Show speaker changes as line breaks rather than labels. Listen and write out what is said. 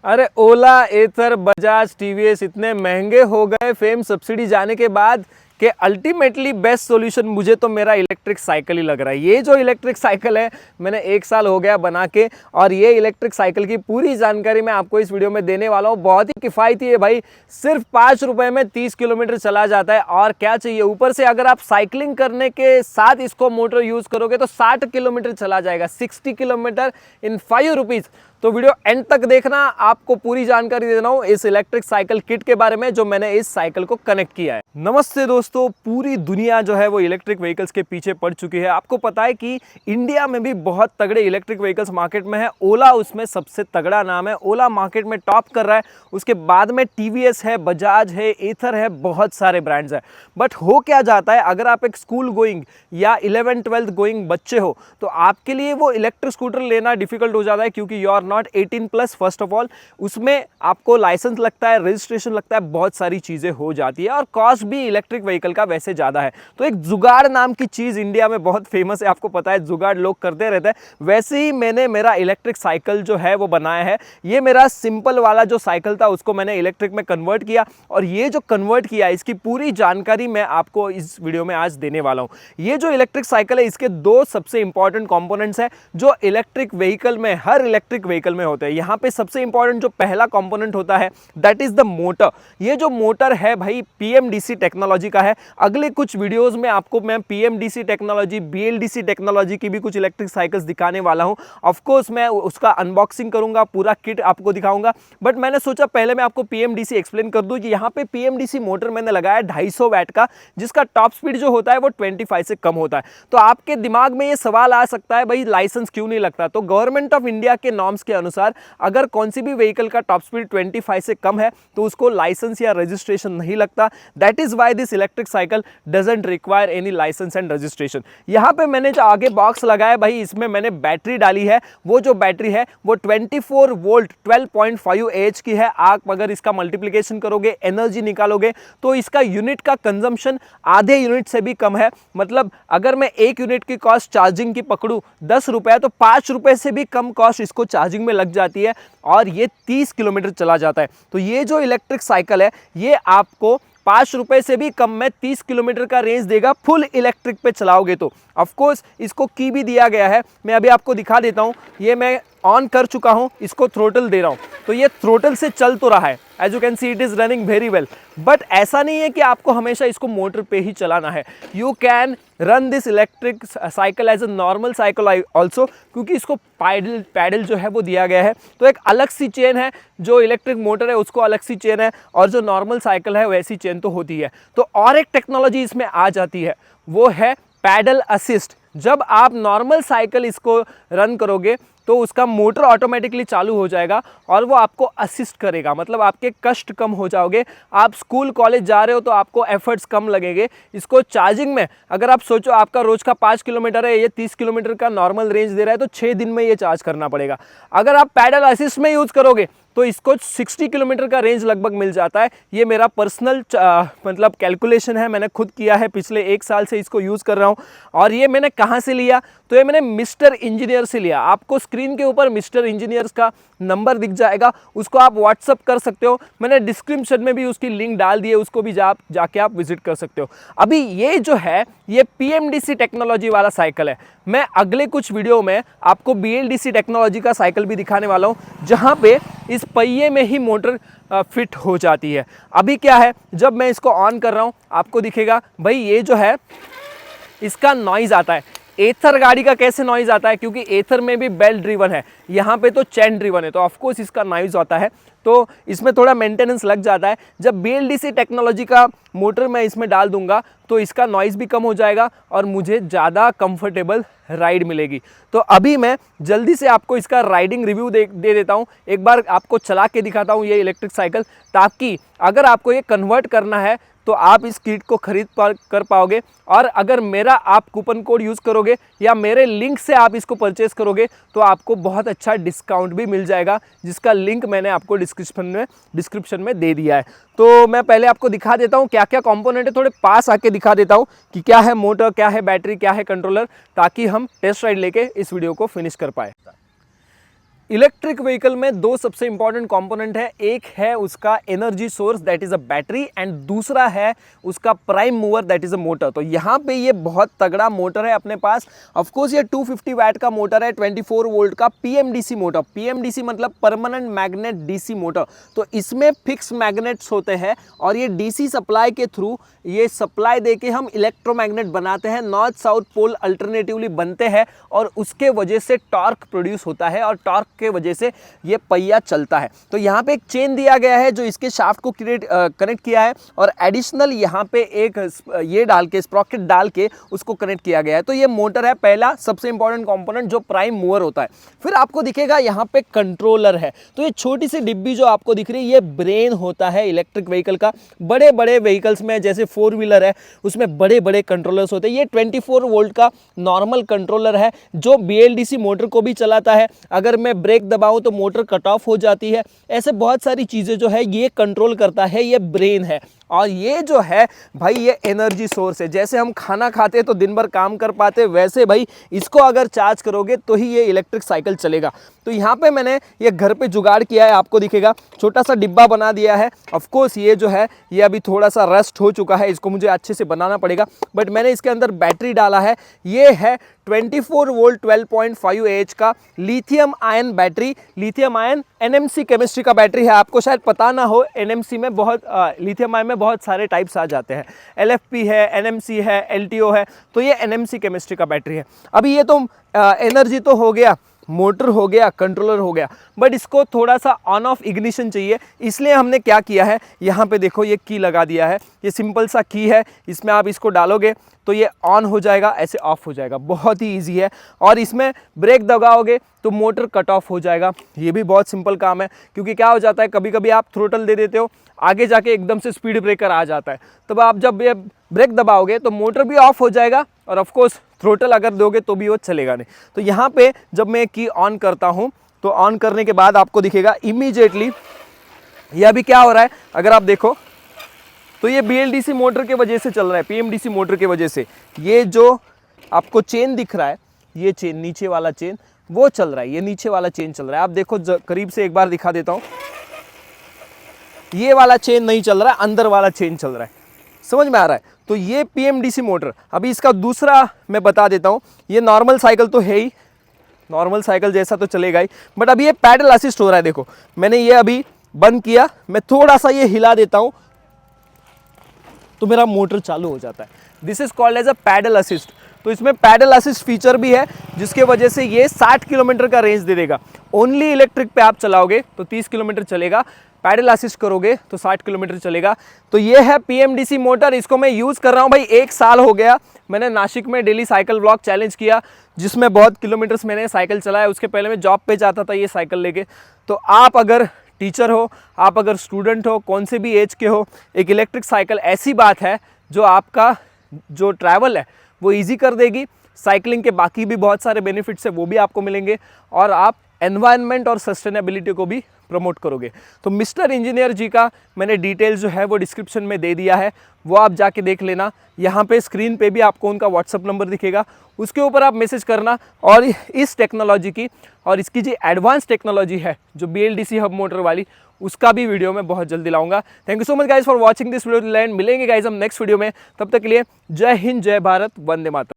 अरे ओला, एथर, बजाज, टीवीएस इतने महंगे हो गए फेम सब्सिडी जाने के बाद कि अल्टीमेटली बेस्ट सॉल्यूशन मुझे तो मेरा इलेक्ट्रिक साइकिल ही लग रहा है। ये जो इलेक्ट्रिक साइकिल है मैंने 1 साल हो गया बना के, और ये इलेक्ट्रिक साइकिल की पूरी जानकारी मैं आपको इस वीडियो में देने वाला हूँ। बहुत ही किफ़ायती है भाई, सिर्फ 5 रुपए में 30 किलोमीटर चला जाता है। और क्या चाहिए ऊपर से, अगर आप साइकिलिंग करने के साथ इसको मोटर यूज़ करोगे तो 60 किलोमीटर चला जाएगा, 60 किलोमीटर इन 5 रुपीज़। तो वीडियो एंड तक देखना, आपको पूरी जानकारी दे रहा हूं इस इलेक्ट्रिक साइकिल किट के बारे में जो मैंने इस साइकिल को कनेक्ट किया है। नमस्ते दोस्तों, पूरी दुनिया जो है वो इलेक्ट्रिक व्हीकल्स के पीछे पड़ चुकी है। आपको पता है कि इंडिया में भी बहुत तगड़े इलेक्ट्रिक व्हीकल्स मार्केट में है। ओला उसमें सबसे तगड़ा नाम है, ओला मार्केट में टॉप कर रहा है। उसके बाद में टीवीएस है, बजाज है, एथर है, बहुत सारे ब्रांड्स है। बट हो क्या जाता है, अगर आप एक स्कूल गोइंग या 11th-12th गोइंग बच्चे हो तो आपके लिए वो इलेक्ट्रिक स्कूटर लेना डिफिकल्ट हो जाता है, क्योंकि you are not 18+ first of all. उसमें आपको लाइसेंस लगता है, रजिस्ट्रेशन लगता है, बहुत सारी चीज़ें हो जाती है, और कॉस्ट भी इलेक्ट्रिक व्हीकल का वैसे ज़्यादा है। तो एक जुगाड़ नाम की चीज़ इंडिया में बहुत फेमस है, आपको पता है, जुगाड़ लोग करते रहते हैं। वैसे ही मैंने मेरा इलेक्ट्रिक साइकिल जो है वो बनाया है। ये मेरा सिंपल वाला जो साइकिल था उसको मैंने इलेक्ट्रिक में कन्वर्ट किया, और ये जो कन्वर्ट किया इसकी पूरी जानकारी मैं आपको इस वीडियो में आज देने वाला हूँ। ये जो इलेक्ट्रिक साइकिल है इसके 2 सबसे इंपॉर्टेंट कंपोनेंट्स हैं जो इलेक्ट्रिक व्हीकल में, हर इलेक्ट्रिक व्हीकल में होते हैं। यहाँ पे सबसे इंपॉर्टेंट जो पहला कंपोनेंट होता है दैट इज द मोटर। ये जो मोटर है भाई पीएमडीसी टेक्नोलॉजी का है। अगले कुछ वीडियोस में आपको मैं पीएमडीसी टेक्नोलॉजी, बीएलडीसी टेक्नोलॉजी की भी कुछ इलेक्ट्रिक साइकिल्स दिखाने वाला हूँ। ऑफ कोर्स मैं उसका अनबॉक्सिंग करूंगा, पूरा किट आपको दिखाऊंगा, बट मैंने सोचा पहले मैं आपको पीएमडीसी एक्सप्लेन कर दूं कि यहाँ पे पीएमडीसी मोटर मैंने लगाया 250 वैट का, जिसका टॉप स्पीड जो होता है वो 25 से कम होता है। तो आपके दिमाग में ये सवाल आ सकता है भाई लाइसेंस क्यों नहीं लगता? तो गवर्नमेंट ऑफ इंडिया के नॉर्म्स के अनुसार अगर कौन सी भी व्हीकल का टॉप स्पीड 25 से कम है तो उसको लाइसेंस या रजिस्ट्रेशन नहीं लगता। That is why this electric cycle doesn't require any licence and registration. यहाँ पे मैंने जो आगे बॉक्स लगाया भाई, इसमें मैंने बैटरी डाली है। वो जो बैटरी है वो 24 वोल्ट 12.5 एच की है। आप अगर इसका मल्टीप्लिकेशन करोगे, एनर्जी निकालोगे, तो इसका यूनिट का कंजम्पशन आधे यूनिट से भी कम है। मतलब अगर मैं 1 यूनिट की कॉस्ट चार्जिंग की पकड़ूं 10 रुपए, तो 5 रुपए से भी कम कॉस्ट इसको चार्जिंग में लग जाती है, और ये 30 किलोमीटर चला जाता है। तो ये जो इलेक्ट्रिक साइकिल है ये आपको 5 रुपए से भी कम में 30 किलोमीटर का रेंज देगा फुल इलेक्ट्रिक पे चलाओगे तो। ऑफ कोर्स इसको की भी दिया गया है, मैं अभी आपको दिखा देता हूँ। ये मैं ऑन कर चुका हूँ, इसको थ्रोटल दे रहा हूँ, तो ये थ्रोटल से चल तो रहा है। As you can see it is running very well. But ऐसा नहीं है कि आपको हमेशा इसको मोटर पे ही चलाना है। You can run this electric cycle as a normal cycle also, क्योंकि इसको पैडल जो है वो दिया गया है। तो एक अलग सी चेन है, जो इलेक्ट्रिक मोटर है उसको अलग सी चेन है, और जो नॉर्मल साइकिल है वैसी चेन तो होती है। तो और एक टेक्नोलॉजी इसमें आ जाती है, वो है पैडल असिस्ट। जब आप नॉर्मल साइकिल इसको रन करोगे तो उसका मोटर ऑटोमेटिकली चालू हो जाएगा और वो आपको असिस्ट करेगा, मतलब आपके कष्ट कम हो जाओगे। आप स्कूल कॉलेज जा रहे हो तो आपको एफर्ट्स कम लगेंगे। इसको चार्जिंग में अगर आप सोचो आपका रोज का 5 किलोमीटर है, ये 30 किलोमीटर का नॉर्मल रेंज दे रहा है, तो 6 दिन में ये चार्ज करना पड़ेगा। अगर आप पैडल असिस्ट में यूज़ करोगे तो इसको 60 किलोमीटर का रेंज लगभग मिल जाता है। ये मेरा पर्सनल मतलब कैलकुलेशन है, मैंने खुद किया है, पिछले 1 साल से इसको यूज़ कर रहा हूँ। और ये मैंने कहाँ से लिया? तो ये मैंने मिस्टर इंजीनियर से लिया। आपको स्क्रीन के ऊपर मिस्टर इंजीनियर्स का नंबर दिख जाएगा, उसको आप व्हाट्सअप कर सकते हो। मैंने डिस्क्रिप्शन में भी उसकी लिंक डाल दी है, उसको भी जाके आप विजिट कर सकते हो। अभी ये जो है ये पीएमडीसी टेक्नोलॉजी वाला साइकिल है। मैं अगले कुछ वीडियो में आपको बीएलडीसी टेक्नोलॉजी का साइकिल भी दिखाने वाला हूँ, जहाँ पे इस पहिए में ही मोटर फिट हो जाती है। अभी क्या है, जब मैं इसको ऑन कर रहा हूँ आपको दिखेगा भाई, ये जो है इसका नॉइज़ आता है। एथर गाड़ी का कैसे नॉइज़ आता है? क्योंकि एथर में भी बेल्ट ड्रिवन है, यहाँ पे तो चैन ड्रिवन है, तो ऑफकोर्स इसका नॉइज़ आता है। तो इसमें थोड़ा मेंटेनेंस लग जाता है। जब बीएलडीसी टेक्नोलॉजी का मोटर मैं इसमें डाल दूंगा तो इसका नॉइज़ भी कम हो जाएगा और मुझे ज़्यादा कंफर्टेबल राइड मिलेगी। तो अभी मैं जल्दी से आपको इसका राइडिंग रिव्यू दे देता हूँ। एक बार आपको चला के दिखाता हूँ ये इलेक्ट्रिक साइकिल, ताकि अगर आपको ये कन्वर्ट करना है तो आप इस किट को खरीद कर पाओगे। और अगर मेरा आप कूपन कोड यूज़ करोगे या मेरे लिंक से आप इसको परचेस करोगे तो आपको बहुत अच्छा डिस्काउंट भी मिल जाएगा, जिसका लिंक मैंने आपको डिस्क्रिप्शन में दे दिया है। तो मैं पहले आपको दिखा देता हूँ क्या क्या कंपोनेंट है, थोड़े पास आके दिखा देता हूँ कि क्या है मोटर, क्या है बैटरी, क्या है कंट्रोलर, ताकि हम टेस्ट राइड लेके इस वीडियो को फिनिश कर पाए। इलेक्ट्रिक व्हीकल में दो सबसे इंपॉर्टेंट कंपोनेंट है, एक है उसका energy source that is a battery and दूसरा है उसका prime mover that is a motor. तो यहाँ पे ये बहुत तगड़ा मोटर है अपने पास। ऑफ कोर्स ये 250 वैट का मोटर है, 24 वोल्ट का पीएमडीसी मोटर। पीएमडीसी मतलब परमानेंट मैग्नेट डीसी मोटर। तो इसमें फिक्स मैग्नेट्स होते हैं और ये डीसी सप्लाई के थ्रू ये सप्लाई देके हम इलेक्ट्रोमैग्नेट बनाते हैं, नॉर्थ साउथ पोल अल्टरनेटिवली बनते हैं और उसके वजह से टॉर्क प्रोड्यूस होता है और टॉर्क के वजह से ये पहिया चलता है। तो यहाँ पे एक चेन दिया गया है जो इसके शाफ्ट को कनेक्ट किया है और एडिशनल यहाँ पे एक ये डाल के स्प्रॉकेट डाल के उसको कनेक्ट किया गया है। तो ये मोटर है पहला सबसे इंपॉर्टेंट कंपोनेंट जो प्राइम मूवर होता है। फिर आपको दिखेगा यहाँ पे कंट्रोलर है। तो ये छोटी सी डिब्बी जो आपको दिख रही है ये ब्रेन होता है इलेक्ट्रिक व्हीकल का। बड़े बड़े व्हीकल्स में जैसे 4 व्हीलर है उसमें बड़े बड़े कंट्रोलर्स होते हैं। ये 24 वोल्ट का नॉर्मल कंट्रोलर है जो बीएलडीसी मोटर को भी चलाता है। अगर मैं ब्रेक दबाऊं तो मोटर कट ऑफ हो जाती है। ऐसे बहुत सारी चीज़ें जो है ये कंट्रोल करता है, ये ब्रेन है। और ये जो है भाई ये एनर्जी सोर्स है। जैसे हम खाना खाते हैं तो दिन भर काम कर पाते, वैसे भाई इसको अगर चार्ज करोगे तो ही ये इलेक्ट्रिक साइकिल चलेगा। तो यहाँ पे मैंने ये घर पे जुगाड़ किया है, आपको दिखेगा छोटा सा डिब्बा बना दिया है। ऑफ कोर्स ये जो है ये अभी थोड़ा सा रस्ट हो चुका है, इसको मुझे अच्छे से बनाना पड़ेगा, बट मैंने इसके अंदर बैटरी डाला है। ये है 24 वोल्ट 12.5 एच का lithium ion battery. Lithium ion NMC chemistry का बैटरी है। आपको शायद पता ना हो, एनएमसी में बहुत लिथियम आयन में बहुत सारे टाइप्स आ जाते हैं। एलएफपी है, एनएमसी है, एलटीओ है। तो ये एनएमसी केमिस्ट्री का बैटरी है। अभी ये तो एनर्जी तो हो गया, मोटर हो गया, कंट्रोलर हो गया, बट इसको थोड़ा सा ऑन ऑफ इग्निशन चाहिए। इसलिए हमने क्या किया है, यहाँ पे देखो ये की लगा दिया है। ये सिंपल सा की है, इसमें आप इसको डालोगे तो ये ऑन हो जाएगा, ऐसे ऑफ हो जाएगा। बहुत ही इजी है। और इसमें ब्रेक दबाओगे तो मोटर कट ऑफ हो जाएगा। ये भी बहुत सिंपल काम है, क्योंकि क्या हो जाता है कभी कभी आप थ्रोटल दे देते हो, आगे जाके एकदम से स्पीड ब्रेकर आ जाता है, तब आप जब ये ब्रेक दबाओगे तो मोटर भी ऑफ हो जाएगा और ऑफ कोर्स थ्रोटल अगर दोगे तो भी वो चलेगा नहीं। तो यहाँ पे जब मैं की ऑन करता हूँ तो ऑन करने के बाद आपको दिखेगा इमीडिएटली ये अभी क्या हो रहा है। अगर आप देखो तो ये बीएलडीसी मोटर के वजह से चल रहा है, पीएमडीसी मोटर के वजह से। ये जो आपको चेन दिख रहा है, ये चेन नीचे वाला चेन वो चल रहा है, ये नीचे वाला चेन चल रहा है। आप देखो करीब से एक बार दिखा देता हूँ, ये वाला चेन नहीं चल रहा है, अंदर वाला चेन चल रहा है। समझ में आ रहा है? तो ये पीएमडीसी मोटर। अभी इसका दूसरा मैं बता देता हूँ। ये नॉर्मल साइकिल तो है ही, नॉर्मल साइकिल जैसा तो चलेगा ही, बट अभी ये पैडल असिस्ट हो रहा है। देखो मैंने ये अभी बंद किया, मैं थोड़ा सा ये हिला देता हूँ तो मेरा मोटर चालू हो जाता है। This is called as a pedal assist. तो इसमें पैडल असिस्ट फीचर भी है जिसके वजह से ये 60 किलोमीटर का रेंज दे देगा। ओनली इलेक्ट्रिक पे आप चलाओगे तो 30 किलोमीटर चलेगा, पैडल असिस्ट करोगे तो 60 किलोमीटर चलेगा। तो ये है पीएमडीसी मोटर। इसको मैं यूज़ कर रहा हूँ भाई 1 साल हो गया। मैंने नासिक में डेली साइकिल ब्लॉक चैलेंज किया जिसमें बहुत किलोमीटर्स मैंने साइकिल चलाया। उसके पहले मैं जॉब पे जाता था ये साइकिल लेके। तो आप अगर टीचर हो, आप अगर स्टूडेंट हो, कौन से भी एज के हो, एक इलेक्ट्रिक साइकिल ऐसी बात है जो आपका जो ट्रैवल है वो ईजी कर देगी। साइकिलिंग के बाकी भी बहुत सारे बेनिफिट्स है वो भी आपको मिलेंगे और आप एनवायरनमेंट और सस्टेनेबिलिटी को भी प्रमोट करोगे। तो मिस्टर इंजीनियर जी का मैंने डिटेल्स जो है वो डिस्क्रिप्शन में दे दिया है, वो आप जाके देख लेना। यहाँ पे स्क्रीन पे भी आपको उनका व्हाट्सअप नंबर दिखेगा, उसके ऊपर आप मैसेज करना। और इस टेक्नोलॉजी की और इसकी जो एडवांस टेक्नोलॉजी है जो बीएलडीसी हब मोटर वाली, उसका भी वीडियो मैं बहुत जल्दी लाऊंगा। Thank you so much guys for watching this video. मिलेंगे गाइज हम नेक्स्ट वीडियो में। तब तक के लिए जय हिंद, जय भारत, वंदे मातरम।